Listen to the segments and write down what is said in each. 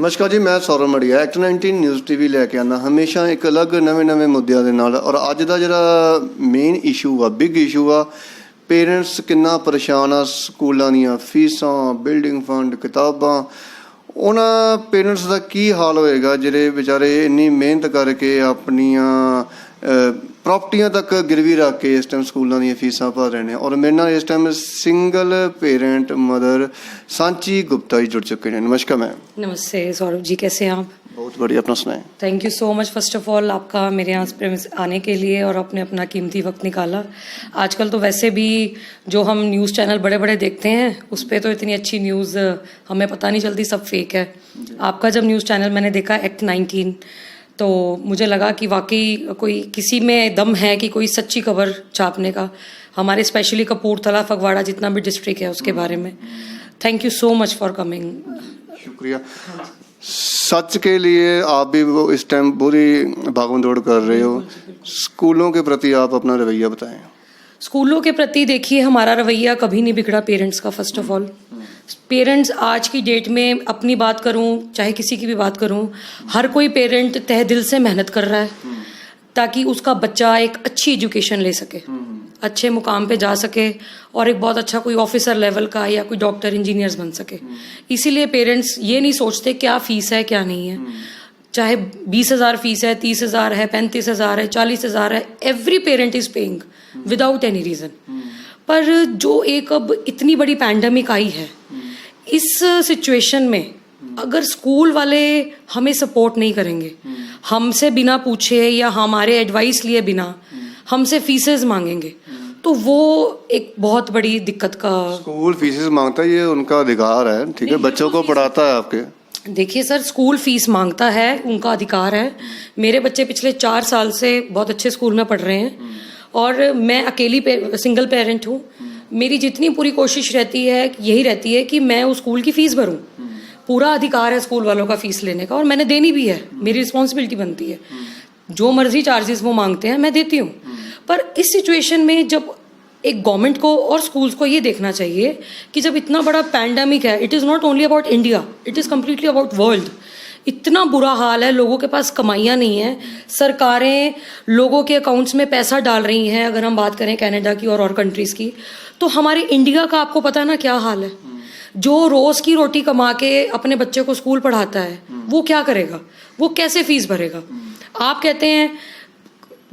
ਨਮਸਕਾਰ ਜੀ, ਮੈਂ ਸੌਰਵ ਮੜੀਆ ਐਕਟ 19 ਨਿਊਜ਼ ਟੀਵੀ ਲੈ ਕੇ ਆਉਂਦਾ ਹਮੇਸ਼ਾ ਇੱਕ ਅਲੱਗ ਨਵੇਂ ਮੁੱਦਿਆਂ ਦੇ ਨਾਲ। ਔਰ ਅੱਜ ਦਾ ਜਿਹੜਾ ਮੇਨ ਇਸ਼ੂ ਆ, ਬਿਗ ਇਸ਼ੂ ਆ, ਪੇਰੈਂਟਸ ਕਿੰਨਾ ਪਰੇਸ਼ਾਨ ਆ ਸਕੂਲਾਂ ਦੀਆਂ ਫੀਸਾਂ, ਬਿਲਡਿੰਗ ਫੰਡ, ਕਿਤਾਬਾਂ। ਉਹਨਾਂ ਪੇਰੈਂਟਸ ਦਾ ਕੀ ਹਾਲ ਹੋਏਗਾ ਜਿਹੜੇ ਵਿਚਾਰੇ ਇੰਨੀ ਮਿਹਨਤ ਕਰਕੇ ਆਪਣੀਆਂ ਪ੍ਰੋਪਰਟੀਆਂ ਤੱਕ ਗਿਰਵੀ ਰੱਖ ਕੇ ਇਸ ਟਾਈਮ ਸਕੂਲਾਂ ਦੀਆਂ ਫੀਸਾਂ ਭਰ ਰਹੇ ਨੇ। ਔਰ ਮੇਰੇ ਨਾਲ ਇਸ time single parent mother Sanchi Gupta ji जुड़ चुके हैं। नमस्कार मैम। नमस्ते सौरभ जी, कैसे हैं आप? बहुत बढ़िया, अपना सुनाएं। Thank you so much first of all आपका मेरे यहाँ आने के लिए और आपने अपना कीमती वक्त निकाला। आजकल तो वैसे भी जो हम न्यूज़ चैनल बड़े बड़े देखते हैं उस पर तो इतनी अच्छी न्यूज़ हमें पता नहीं चलती, सब फेक है। आपका जब न्यूज़ चैनल मैंने देखा एक्ट 19 तो मुझे लगा कि वाकई कोई किसी में दम है कि कोई सच्ची खबर छापने का। हमारे स्पेशली कपूरथला, फगवाड़ा जितना भी डिस्ट्रिक्ट है उसके बारे में। Thank you so much for coming. शुक्रिया। सच के लिए आप भी वो इस टाइम पूरी भागम दौड़ कर रहे हो। स्कूलों के प्रति आप अपना रवैया बताएं। स्कूलों के प्रति देखिए, हमारा रवैया कभी नहीं बिगड़ा पेरेंट्स का। फर्स्ट ऑफ ऑल पेरेंट्स आज की डेट में, अपनी बात करूं चाहे किसी की भी बात करूं, हर कोई पेरेंट तहे दिल से मेहनत कर रहा है ताकि उसका बच्चा एक अच्छी एजुकेशन ले सके, अच्छे मुकाम पे जा सके और एक बहुत अच्छा कोई ऑफिसर लेवल का या कोई डॉक्टर, इंजीनियर्स बन सके। इसीलिए पेरेंट्स ये नहीं सोचते क्या फीस है क्या नहीं है। चाहे 20,000 फीस है, 30,000 है, 35,000 है, 40,000 है, every parent is paying without any reason. पर जो एक अब इतनी बड़ी पैंडेमिक आई है, इस सिचुएशन में अगर स्कूल वाले हमें सपोर्ट नहीं करेंगे, हमसे बिना पूछे या हमारे एडवाइस लिए बिना हमसे फीसेस मांगेंगे, तो वो एक बहुत बड़ी दिक्कत का। स्कूल फीसेस मांगता है, ये उनका अधिकार है, ठीक है, बच्चों को पढ़ाता है आपके। देखिए सर, स्कूल फीस मांगता है, उनका अधिकार है। मेरे बच्चे पिछले 4 साल से बहुत अच्छे स्कूल में पढ़ रहे हैं और मैं अकेली सिंगल पेरेंट हूँ। मेरी जितनी पूरी कोशिश रहती है यही रहती है कि मैं उस स्कूल की फ़ीस भरूं। पूरा अधिकार है स्कूल वालों का फ़ीस लेने का और मैंने देनी भी है, मेरी रिस्पॉन्सिबिलिटी बनती है। जो मर्जी चार्जेस वो मांगते हैं मैं देती हूँ। पर इस सिचुएशन में जब एक गवर्नमेंट को और स्कूल्स को ये देखना चाहिए कि जब इतना बड़ा पैंडेमिक है, it is not only about India, it is completely about world. इतना बुरा हाल है, लोगों के पास कमाइयाँ नहीं हैं, सरकारें लोगों के अकाउंट्स में पैसा डाल रही हैं। अगर हम बात करें कनाडा की और कंट्रीज़ की, तो हमारे इंडिया का आपको पता है ना क्या हाल है। जो रोज़ की रोटी कमा के अपने बच्चे को स्कूल पढ़ाता है वो क्या करेगा, वो कैसे फीस भरेगा। आप कहते हैं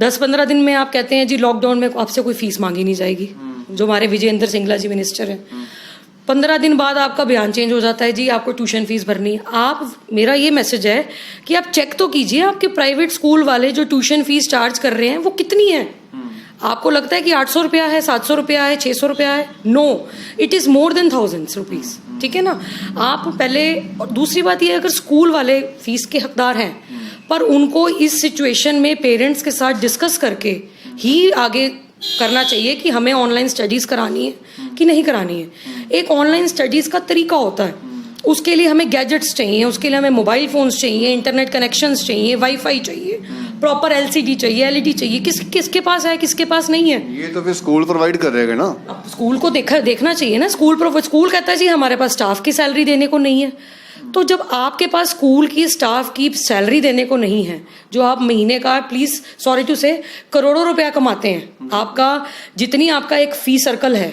10-15 दिन में, आप कहते हैं जी लॉकडाउन में आपसे कोई फीस मांगी नहीं जाएगी, जो हमारे विजयेंद्र सिंगला जी मिनिस्टर हैं। 15 दिन बाद आपका बयान चेंज हो जाता है, जी आपको ट्यूशन फीस भरनी है। आप, मेरा ये मैसेज है कि आप चेक तो कीजिए आपके प्राइवेट स्कूल वाले जो ट्यूशन फीस चार्ज कर रहे हैं वो कितनी है। आपको लगता है कि 800 रुपया है, 700 रुपया है, 600 रुपया है? No, it is more than thousands rupees, ठीक है ना। आप पहले, और दूसरी बात ये, अगर स्कूल वाले फीस के हकदार हैं पर उनको इस सिचुएशन में पेरेंट्स के साथ डिस्कस करके ही आगे करना चाहिए कि हमें ऑनलाइन स्टडीज़ करानी है कि नहीं करानी है। एक ऑनलाइन स्टडीज़ का तरीका होता है, उसके लिए हमें गैजेट्स चाहिए, उसके लिए हमें मोबाइल फ़ोन्स चाहिए, इंटरनेट कनेक्शंस चाहिए, वाईफाई चाहिए, प्रॉपर एलसीडी चाहिए, एलईडी चाहिए। किसके पास है, किसके पास नहीं है, ये तो फिर स्कूल प्रोवाइड कर रहेगा ना। अब स्कूल को देखना चाहिए ना। स्कूल कहता है जी हमारे पास स्टाफ की सैलरी देने को नहीं है। तो जब आपके पास स्कूल की स्टाफ की सैलरी देने को नहीं है, जो आप महीने का, प्लीज़ सॉरी टू से, करोड़ों रुपया कमाते हैं, आपका जितनी आपका एक फी सर्कल है,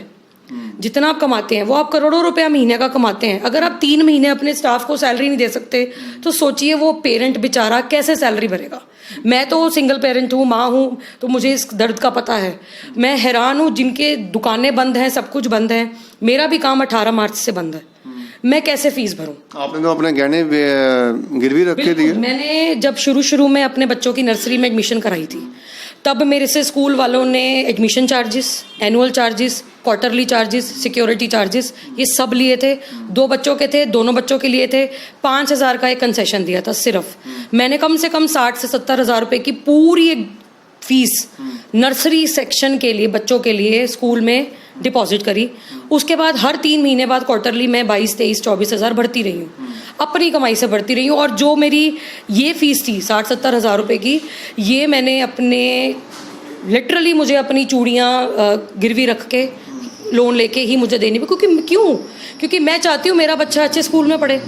जितना आप कमाते हैं वो आप करोड़ों रुपया महीने का कमाते हैं। अगर आप 3 महीने अपने स्टाफ को सैलरी नहीं दे सकते तो सोचिए वो पेरेंट बेचारा कैसे सैलरी भरेगा। मैं तो सिंगल पेरेंट हूँ, माँ हूँ, तो मुझे इस दर्द का पता है। मैं हैरान हूँ, जिनके दुकानें बंद हैं, सब कुछ बंद है, मेरा भी काम 18 मार्च से बंद है, मैं कैसे फीस भरूं। आपने तो अपने गहने गिरवी रखे दिए। मैंने जब शुरू में अपने बच्चों की नर्सरी में एडमिशन कराई थी, तब मेरे से स्कूल वालों ने admission charges, annual charges, quarterly charges, security charges, ये सब लिए थे। 2 बच्चों के थे, दोनों बच्चों के लिए थे। 5,000 का एक कंसेशन दिया था सिर्फ। मैंने कम से कम 60 से 70 हज़ार रुपये की पूरी एक फीस नर्सरी सेक्शन के लिए, बच्चों के लिए स्कूल में डिपॉजिट करी। उसके बाद हर 3 महीने बाद क्वार्टरली मैं 22, 23, 24 हज़ार भरती रही हूँ, अपनी कमाई से भरती रही हूँ। और जो मेरी ये फीस थी 60-70 हज़ार रुपये की, ये मैंने अपने, लिटरली मुझे अपनी चूड़ियाँ गिरवी रख के लोन लेके ही मुझे देनी, क्योंकि मैं चाहती हूँ मेरा बच्चा अच्छे स्कूल में पढ़े।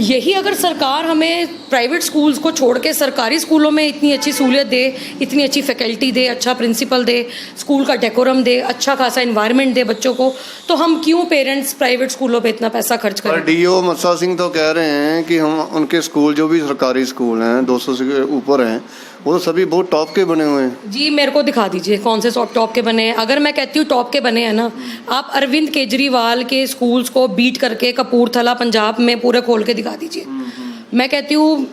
यही अगर सरकार हमें प्राइवेट स्कूल्स को छोड़ के सरकारी स्कूलों में इतनी अच्छी सहूलियत दे, इतनी अच्छी फैकल्टी दे, अच्छा प्रिंसिपल दे, स्कूल का डेकोरम दे, अच्छा खासा एनवायरनमेंट दे बच्चों को, तो हम क्यों पेरेंट्स प्राइवेट स्कूलों पे इतना पैसा खर्च करें? डीओ मत्सा सिंह तो कह रहे हैं कि हम उनके स्कूल जो भी सरकारी स्कूल हैं 200 से ऊपर हैं, वो तो सभी बहुत टॉप के बने हुए हैं। जी मेरे को दिखा दीजिए कौन से टॉप के बने हैं। अगर मैं कहती हूँ टॉप के बने हैं ना, आप अरविंद केजरीवाल के स्कूल्स को बीट करके कपूरथला पंजाब में पूरे खोल के दिखा दीजिए। मैं कहती हूँ,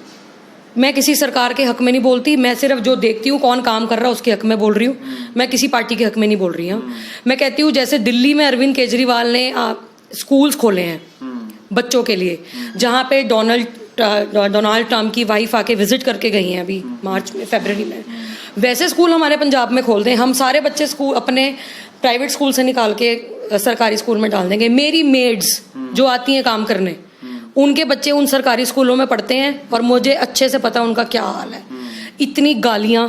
मैं किसी सरकार के हक में नहीं बोलती, मैं सिर्फ जो देखती हूँ कौन काम कर रहा है उसके हक में बोल रही हूँ, मैं किसी पार्टी के हक में नहीं बोल रही हूँ। मैं कहती हूँ जैसे दिल्ली में अरविंद केजरीवाल ने स्कूल्स खोले हैं बच्चों के लिए, जहाँ पे डोनाल्ड ट्रम्प की वाइफ आके विजिट करके गई हैं अभी मार्च में, फरवरी में, वैसे स्कूल हमारे पंजाब में खोल दें। हम सारे बच्चे स्कूल अपने प्राइवेट स्कूल से निकाल के सरकारी स्कूल में डाल देंगे। मेरी मेड्स जो आती हैं काम करने, उनके बच्चे उन सरकारी स्कूलों में पढ़ते हैं और मुझे अच्छे से पता उनका क्या हाल है। इतनी गालियाँ,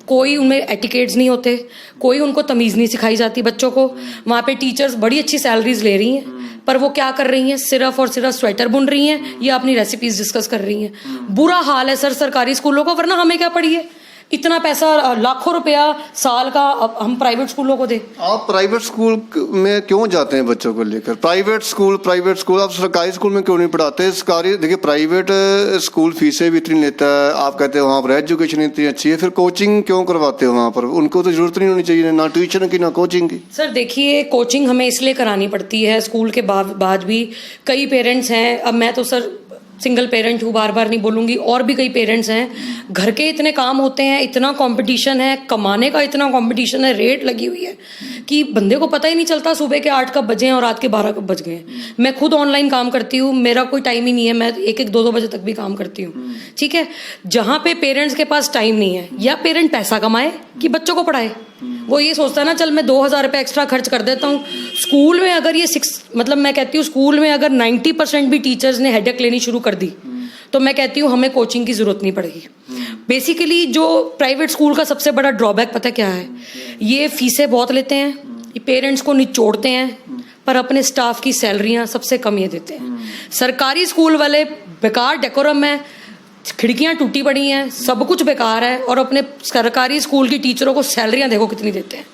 कोई उनमें एटिकेट्स नहीं होते, कोई उनको तमीज़ नहीं सिखाई जाती बच्चों को। वहाँ पे टीचर्स बड़ी अच्छी सैलरीज ले रही हैं, पर वो क्या कर रही हैं, सिर्फ और सिर्फ स्वेटर बुन रही हैं या अपनी रेसिपीज डिस्कस कर रही हैं। बुरा हाल है सर सरकारी स्कूलों का, वरना हमें क्या पढ़िए, इतना पैसा लाखों रुपया साल का हम प्राइवेट स्कूलों को दें। आप प्राइवेट स्कूल में क्यों जाते हैं बच्चों को लेकर? प्राइवेट स्कूल आप सरकारी स्कूल में क्यों नहीं पढ़ाते? सरकारी देखिए, प्राइवेट स्कूल फीसें भी इतनी लेता है, आप कहते हैं वहाँ पर एजुकेशन इतनी अच्छी है, फिर कोचिंग क्यों करवाते हो वहाँ पर? उनको तो जरूरत नहीं होनी चाहिए, ना ट्यूशन की ना कोचिंग की। सर देखिए, कोचिंग हमें इसलिए करानी पड़ती है स्कूल के बाद भी। कई पेरेंट्स हैं, अब मैं तो सर सिंगल पेरेंट हूँ, बार बार नहीं बोलूँगी, और भी कई पेरेंट्स हैं, घर के इतने काम होते हैं, इतना कंपटीशन है, कमाने का इतना कंपटीशन है, रेट लगी हुई है कि बंदे को पता ही नहीं चलता सुबह के 8 कब बजे हैं और रात के 12 कब बज गए हैं। मैं खुद ऑनलाइन काम करती हूँ, मेरा कोई टाइम ही नहीं है, मैं 1-1, 2-2 बजे तक भी काम करती हूँ, ठीक है। जहाँ पे पेरेंट्स के पास टाइम नहीं है, या पेरेंट पैसा कमाए कि बच्चों को पढ़ाए, वो ये सोचता है ना, चल मैं 2000 रुपये एक्स्ट्रा खर्च कर देता हूँ। स्कूल में अगर ये मतलब मैं कहती हूँ स्कूल में अगर 90% भी टीचर्स ने हेडेक लेनी शुरू कर दी, तो मैं कहती हूँ हमें कोचिंग की ज़रूरत नहीं पड़ेगी। बेसिकली जो प्राइवेट स्कूल का सबसे बड़ा ड्रॉबैक पता क्या है, ये फीसें बहुत लेते हैं, ये पेरेंट्स को निचोड़ते हैं, पर अपने स्टाफ की सैलरियाँ सबसे कम ये देते हैं। सरकारी स्कूल वाले बेकार डेकोरम है, खिड़कियां टूटी पड़ी हैं, सब कुछ बेकार है, और अपने सरकारी स्कूल की टीचरों को सैलरियां देखो कितनी देते हैं।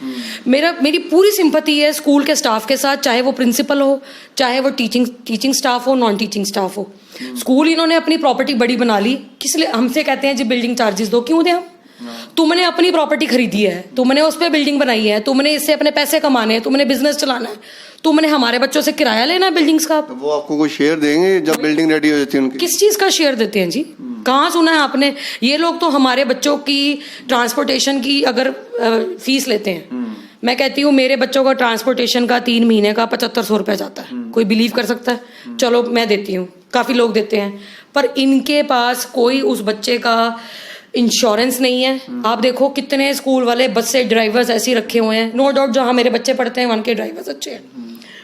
मेरी पूरी सिंपैथी है स्कूल के स्टाफ के साथ, चाहे वो प्रिंसिपल हो, चाहे वो टीचिंग स्टाफ हो, नॉन टीचिंग स्टाफ हो। स्कूल इन्होंने अपनी प्रॉपर्टी बड़ी बना ली, किस लिए? हमसे कहते हैं जी बिल्डिंग चार्जेस दो, क्यों दें हम? तुमने अपनी प्रॉपर्टी खरीदी है, तुमने उस पर बिल्डिंग बनाई है, तुमने इससे अपने पैसे कमाने हैं, तुमने बिजनेस चलाना है, तुमने हमारे बच्चों से किराया लेना है बिल्डिंग्स का। तो वो आपको कोई शेयर देंगे जब बिल्डिंग रेडी हो जाती है उनकी? किस चीज़ का शेयर देते हैं जी? कहाँ सुना है आपने? ये लोग तो हमारे बच्चों की ट्रांसपोर्टेशन की अगर फीस लेते हैं, मैं कहती हूँ मेरे बच्चों का ट्रांसपोर्टेशन का 3 महीने का 7500 रुपये जाता है। कोई बिलीव कर सकता है? चलो मैं देती हूँ, काफ़ी लोग देते हैं, पर इनके पास कोई उस बच्चे का इंश्योरेंस नहीं है। आप देखो कितने स्कूल वाले बस से ड्राइवर्स ऐसे ही रखे हुए हैं। नो डाउट जहाँ मेरे बच्चे पढ़ते हैं वहाँ के ड्राइवर्स अच्छे हैं,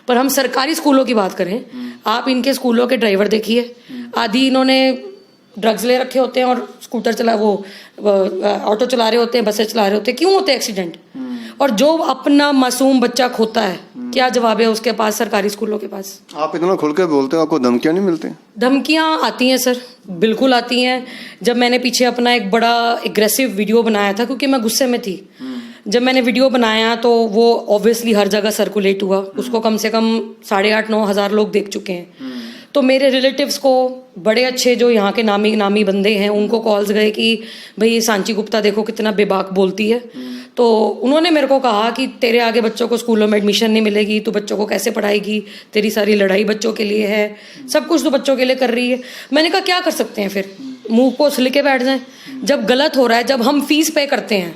पर हम सरकारी स्कूलों की बात करें, आप इनके स्कूलों के ड्राइवर देखिए, आधी इन्होंने ड्रग्स ले रखे होते हैं और स्कूटर ऑटो चला रहे होते हैं, बसें चला रहे होते हैं। क्यों होते हैं एक्सीडेंट? और जो अपना मासूम बच्चा खोता है, क्या जवाब है उसके पास सरकारी स्कूलों के पास? आप इतना खुल के बोलते हो, आपको धमकियां नहीं मिलती? धमकियां आती हैं सर, बिल्कुल आती हैं। जब मैंने पीछे अपना एक बड़ा एग्रेसिव वीडियो बनाया था, क्योंकि मैं गुस्से में थी, जब मैंने वीडियो बनाया तो वो ऑब्वियसली हर जगह सर्कुलेट हुआ, उसको कम से कम 8,500-9 हज़ार लोग देख चुके हैं। तो मेरे रिलेटिव्स को, बड़े अच्छे जो यहाँ के नामी बंदे हैं, उनको कॉल्स गए कि भाई ये सांची गुप्ता देखो कितना बेबाक बोलती है। तो उन्होंने मेरे को कहा कि तेरे आगे बच्चों को स्कूलों में एडमिशन नहीं मिलेगी, तू बच्चों को कैसे पढ़ाएगी, तेरी सारी लड़ाई बच्चों के लिए है, सब कुछ तो बच्चों के लिए कर रही है। मैंने कहा क्या कर सकते हैं फिर, मुंह को सिल के बैठ जाएं? जब गलत हो रहा है, जब हम फीस पे करते हैं,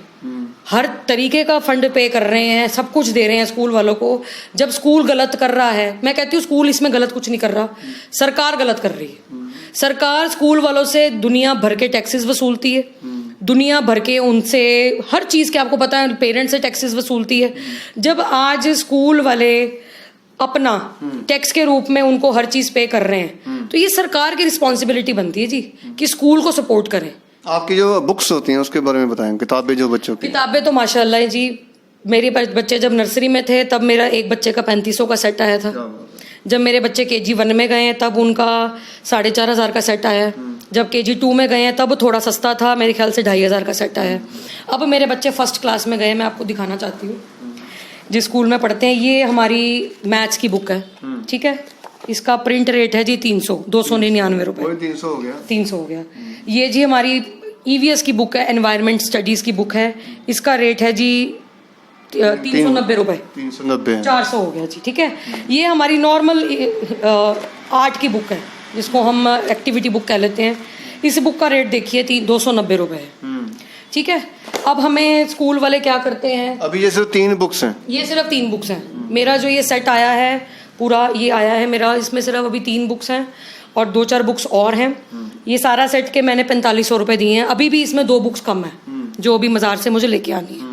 हर तरीके का फंड पे कर रहे हैं, सब कुछ दे रहे हैं स्कूल वालों को, जब स्कूल गलत कर रहा है, मैं कहती हूँ स्कूल इसमें गलत कुछ नहीं कर रहा, सरकार गलत कर रही है। सरकार स्कूल वालों से दुनिया भर के टैक्सेस वसूलती है, दुनिया भर के उनसे हर चीज़ के, आपको पता है, पेरेंट्स से टैक्सेस वसूलती है। जब आज स्कूल वाले अपना टैक्स के रूप में उनको हर चीज़ पे कर रहे हैं, तो ये सरकार की रिस्पॉन्सिबिलिटी बनती है जी कि स्कूल को सपोर्ट करें। आपकी जो बुक्स होती हैं उसके बारे में बताएं, किताबें जो बच्चों की। किताबें तो माशाल्लाह है जी, मेरे बच्चे जब नर्सरी में थे तब मेरा एक बच्चे का 3500 का सेट आया था जब मेरे बच्चे KG 1 में गए हैं तब उनका 4,500 का सेट आया है। जब KG 2 में गए हैं तब थोड़ा सस्ता था, मेरे ख्याल से 2,500 का सेट आया है। अब मेरे बच्चे फर्स्ट क्लास में गए, मैं आपको दिखाना चाहती हूँ जिस स्कूल में पढ़ते हैं। ये हमारी मैथ्स की बुक है, ठीक है। इसका प्रिंट रेट है जी 299 रुपये। 300 हो गया, 300 हो गया। ये जी हमारी EVS की बुक है, एनवायरमेंट स्टडीज़ की बुक है। इसका रेट है जी 390 रुपये। 390 400 हो गया जी, ठीक है। ये हमारी नॉर्मल आर्ट की बुक है जिसको हम एक्टिविटी बुक कह लेते हैं। इस बुक का रेट देखिए 290 रुपये है, ठीक है। अब हमें स्कूल वाले क्या करते हैं, अभी ये सिर्फ 3 बुक्स हैं, ये सिर्फ 3 बुक्स हैं। मेरा जो ये सेट आया है पूरा, ये आया है मेरा, इसमें सिर्फ अभी 3 बुक्स हैं और 2-4 बुक्स और हैं। ये सारा सेट के मैंने 4500 रुपये दिए हैं। अभी भी इसमें 2 बुक्स कम है जो अभी बाजार से मुझे लेके आनी है।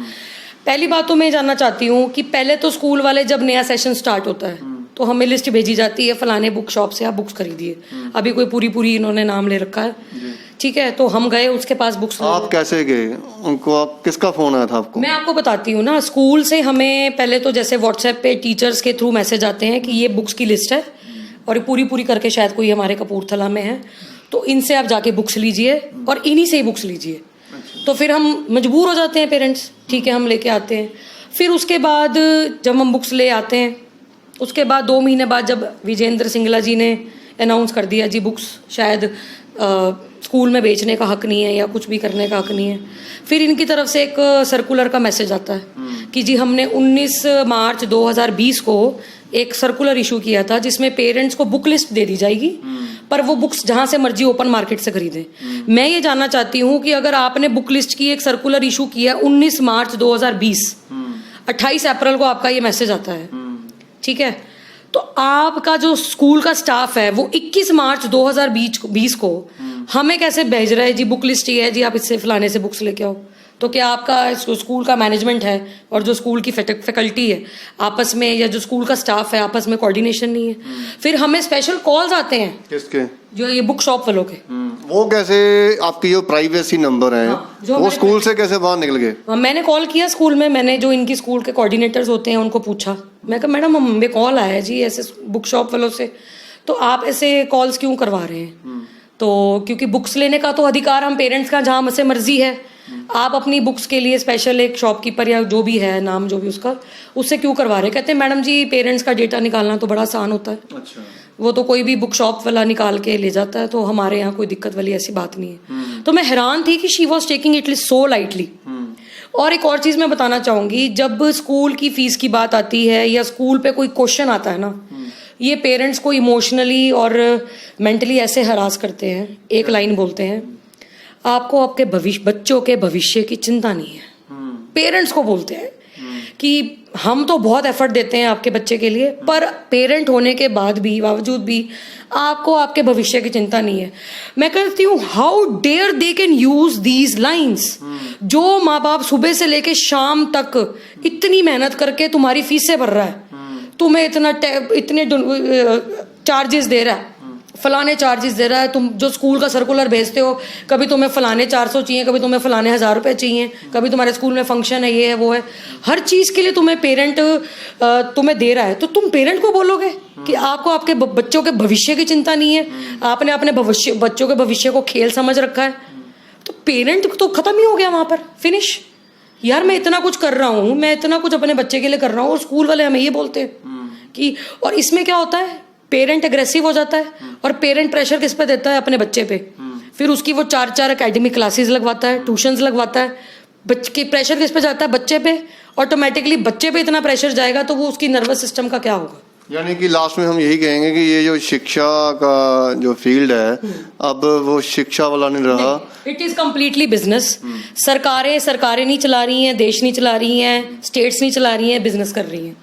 पहली बात तो मैं जानना चाहती हूँ कि पहले तो स्कूल वाले जब नया सेशन स्टार्ट होता है तो हमें लिस्ट भेजी जाती है, फलाने बुक शॉप से आप बुक्स खरीदिए। अभी कोई पूरी इन्होंने नाम ले रखा है, ठीक है। तो हम गए उसके पास बुक्स। आप कैसे गए उनको, आप किसका फोन आया था आपको? मैं आपको बताती हूँ ना, स्कूल से हमें पहले तो जैसे व्हाट्सएप पे टीचर्स के थ्रू मैसेज आते हैं कि ये बुक्स की लिस्ट है और ये पूरी करके शायद कोई हमारे कपूरथला में है, तो इनसे आप जाके बुक्स लीजिए और इन्हीं से ही बुक्स लीजिए। तो फिर हम मजबूर हो जाते हैं पेरेंट्स, ठीक है, हम लेके आते हैं। फिर उसके बाद जब हम बुक्स ले आते हैं, उसके बाद 2 महीने बाद जब विजेंद्र सिंगला जी ने अनाउंस कर दिया जी बुक्स शायद स्कूल में बेचने का हक नहीं है या कुछ भी करने का हक नहीं है, फिर इनकी तरफ से एक सर्कुलर का मैसेज आता है कि जी हमने 19 मार्च 2020 को एक सर्कुलर इशू किया था जिसमें पेरेंट्स को बुक लिस्ट दे दी जाएगी, पर वो बुक्स जहां से मर्जी ओपन मार्केट से खरीदें। मैं ये जानना चाहती हूँ कि अगर आपने बुक लिस्ट की एक सर्कुलर इशू किया 19 मार्च 2020, 28 अप्रैल को आपका ये मैसेज आता है, ठीक है, तो आपका जो स्कूल का स्टाफ है वो 21 मार्च 2020 को हमें कैसे भेज रहा है जी बुक लिस्ट ये है जी, आप इससे फलाने से बुक्स लेके आओ। तो क्या आपका स्कूल का मैनेजमेंट है और जो स्कूल की फैकल्टी है आपस में, या जो स्कूल का स्टाफ है आपस में कोऑर्डिनेशन नहीं है? फिर हमें स्पेशल कॉल्स आते हैं, किसके? जो ये बुक शॉप वालों के। वो कैसे, आपकी जो प्राइवेसी नंबर है वो स्कूल से कैसे बाहर निकल गए? मैंने कॉल किया स्कूल में, मैंने जो इनकी स्कूल के कोऑर्डिनेटर्स होते हैं उनको पूछा, मैं कहा मैडम हमें कॉल आया है जी ऐसे बुक शॉप वालों से, तो आप ऐसे कॉल्स क्यों करवा रहे हैं? तो क्योंकि बुक्स लेने का तो अधिकार हम पेरेंट्स का जहाँ से मर्जी है, आप अपनी बुक्स के लिए स्पेशल एक शॉपकीपर या जो भी है नाम जो भी उसका, उससे क्यों करवा रहे? कहते हैं मैडम जी पेरेंट्स का डेटा निकालना तो बड़ा आसान होता है। अच्छा। वो तो कोई भी बुक शॉप वाला निकाल के ले जाता है, तो हमारे यहाँ कोई दिक्कत वाली ऐसी बात नहीं है। तो मैं हैरान थी कि she was taking it so lightly. और एक और चीज़ मैं बताना चाहूँगी, जब स्कूल की फीस की बात आती है या स्कूल पे कोई क्वेश्चन आता है ना, ये पेरेंट्स को इमोशनली और मेंटली ऐसे हरास करते हैं। एक लाइन बोलते हैं, आपको आपके बच्चों के भविष्य की चिंता नहीं है। पेरेंट्स को बोलते हैं कि हम तो बहुत एफर्ट देते हैं आपके बच्चे के लिए, पर पेरेंट होने के बावजूद भी आपको आपके भविष्य की चिंता नहीं है। मैं कहती हूँ how dare they can use these lines. जो माँ बाप सुबह से लेके शाम तक इतनी मेहनत करके तुम्हारी फीसें भर रहा है, तुम्हें इतने चार्जेस दे रहा है, फलाने चार्जेस दे रहा है, तुम जो स्कूल का सर्कुलर भेजते हो, कभी तुम्हें फलाने 400 चाहिए, कभी तुम्हें फलाने 1000 रुपये चाहिए, कभी तुम्हारे स्कूल में फंक्शन है, ये है वो है, हर चीज़ के लिए तुम्हें पेरेंट तुम्हें दे रहा है, तो तुम पेरेंट को बोलोगे कि आपको आपके बच्चों के भविष्य की चिंता नहीं है, आपने अपने बच्चों के भविष्य को खेल समझ रखा है, तो पेरेंट तो खत्म ही हो गया वहाँ पर, फिनिश। यार मैं इतना कुछ कर रहा हूँ, मैं इतना कुछ अपने बच्चे के लिए कर रहा हूँ, और स्कूल वाले हमें ये बोलते हैं कि, और इसमें क्या होता है, पेरेंट एग्रेसिव हो जाता है और पेरेंट प्रेशर किस पे देता है? अपने बच्चे पे। फिर उसकी वो 4 एकेडमिक क्लासेस लगवाता है, ट्यूशंस लगवाता है, बच्चे प्रेशर किस पे जाता है? बच्चे पे। ऑटोमेटिकली बच्चे पे इतना प्रेशर जाएगा तो वो उसकी नर्वस सिस्टम का क्या होगा? यानी कि लास्ट में हम यही कहेंगे कि ये जो शिक्षा का जो फील्ड है अब वो शिक्षा वाला नहीं रहा, इट इज कम्प्लीटली बिजनेस। सरकारें नहीं चला रही हैं, देश नहीं चला रही हैं, स्टेट्स नहीं चला रही हैं, बिजनेस कर रही हैं।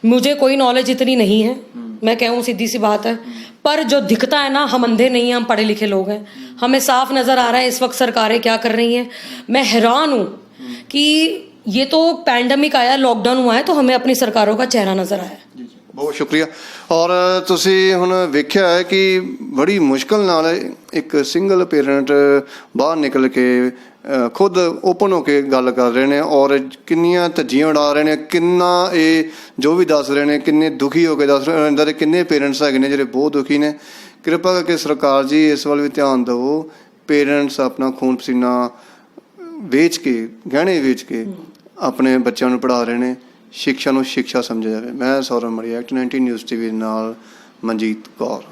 मुझे कोई नॉलेज इतनी नहीं है, मैं कहूँ सीधी सी बात है, पर जो दिखता है ना, हम अंधे नहीं हैं, हम पढ़े लिखे लोग हैं, हमें साफ नजर आ रहा है इस वक्त सरकारें क्या कर रही हैं। मैं हैरान हूँ कि ये तो पैंडमिक आया, लॉकडाउन हुआ है, तो हमें अपनी सरकारों का चेहरा नजर आया। बहुत शुक्रिया। और ਤੁਸੀਂ ਹੁਣ ਵੇਖਿਆ ਹੈ ਕਿ ਬੜੀ ਮੁਸ਼ਕਲ ਨਾਲ ਇੱਕ ਸਿੰਗਲ ਪੇਰੈਂਟ ਬਾਹਰ ਨਿਕਲ ਕੇ ਖੁਦ ਓਪਨ ਹੋ ਕੇ ਗੱਲ ਕਰ ਰਹੇ ਨੇ ਔਰ ਕਿੰਨੀਆਂ ਧੱਜੀਆਂ ਉਡਾ ਰਹੇ ਨੇ, ਕਿੰਨਾ ਇਹ ਜੋ ਵੀ ਦੱਸ ਰਹੇ ਨੇ ਕਿੰਨੇ ਦੁਖੀ ਹੋ ਕੇ ਦੱਸ ਰਹੇ ਨੇ। ਇਹਨਾਂ ਦੇ ਕਿੰਨੇ ਪੇਰੈਂਟਸ ਹੈਗੇ ਨੇ ਜਿਹੜੇ ਬਹੁਤ ਦੁਖੀ ਨੇ। ਕਿਰਪਾ ਕਰਕੇ ਸਰਕਾਰ ਜੀ ਇਸ ਵੱਲ ਵੀ ਧਿਆਨ ਦਿਓ। ਪੇਰੈਂਟਸ ਆਪਣਾ ਖੂਨ ਪਸੀਨਾ ਵੇਚ ਕੇ, ਗਹਿਣੇ ਵੇਚ ਕੇ ਆਪਣੇ ਬੱਚਿਆਂ ਨੂੰ ਪੜ੍ਹਾ ਰਹੇ ਨੇ। ਸਿੱਖਿਆ ਨੂੰ ਸਿੱਖਿਆ ਸਮਝਿਆ ਜਾਵੇ। ਮੈਂ ਸੌਰਵ ਮੜੀਆ, ਐਕਟ 19 ਨਿਊਜ਼ TV ਨਾਲ ਮਨਜੀਤ ਕੌਰ।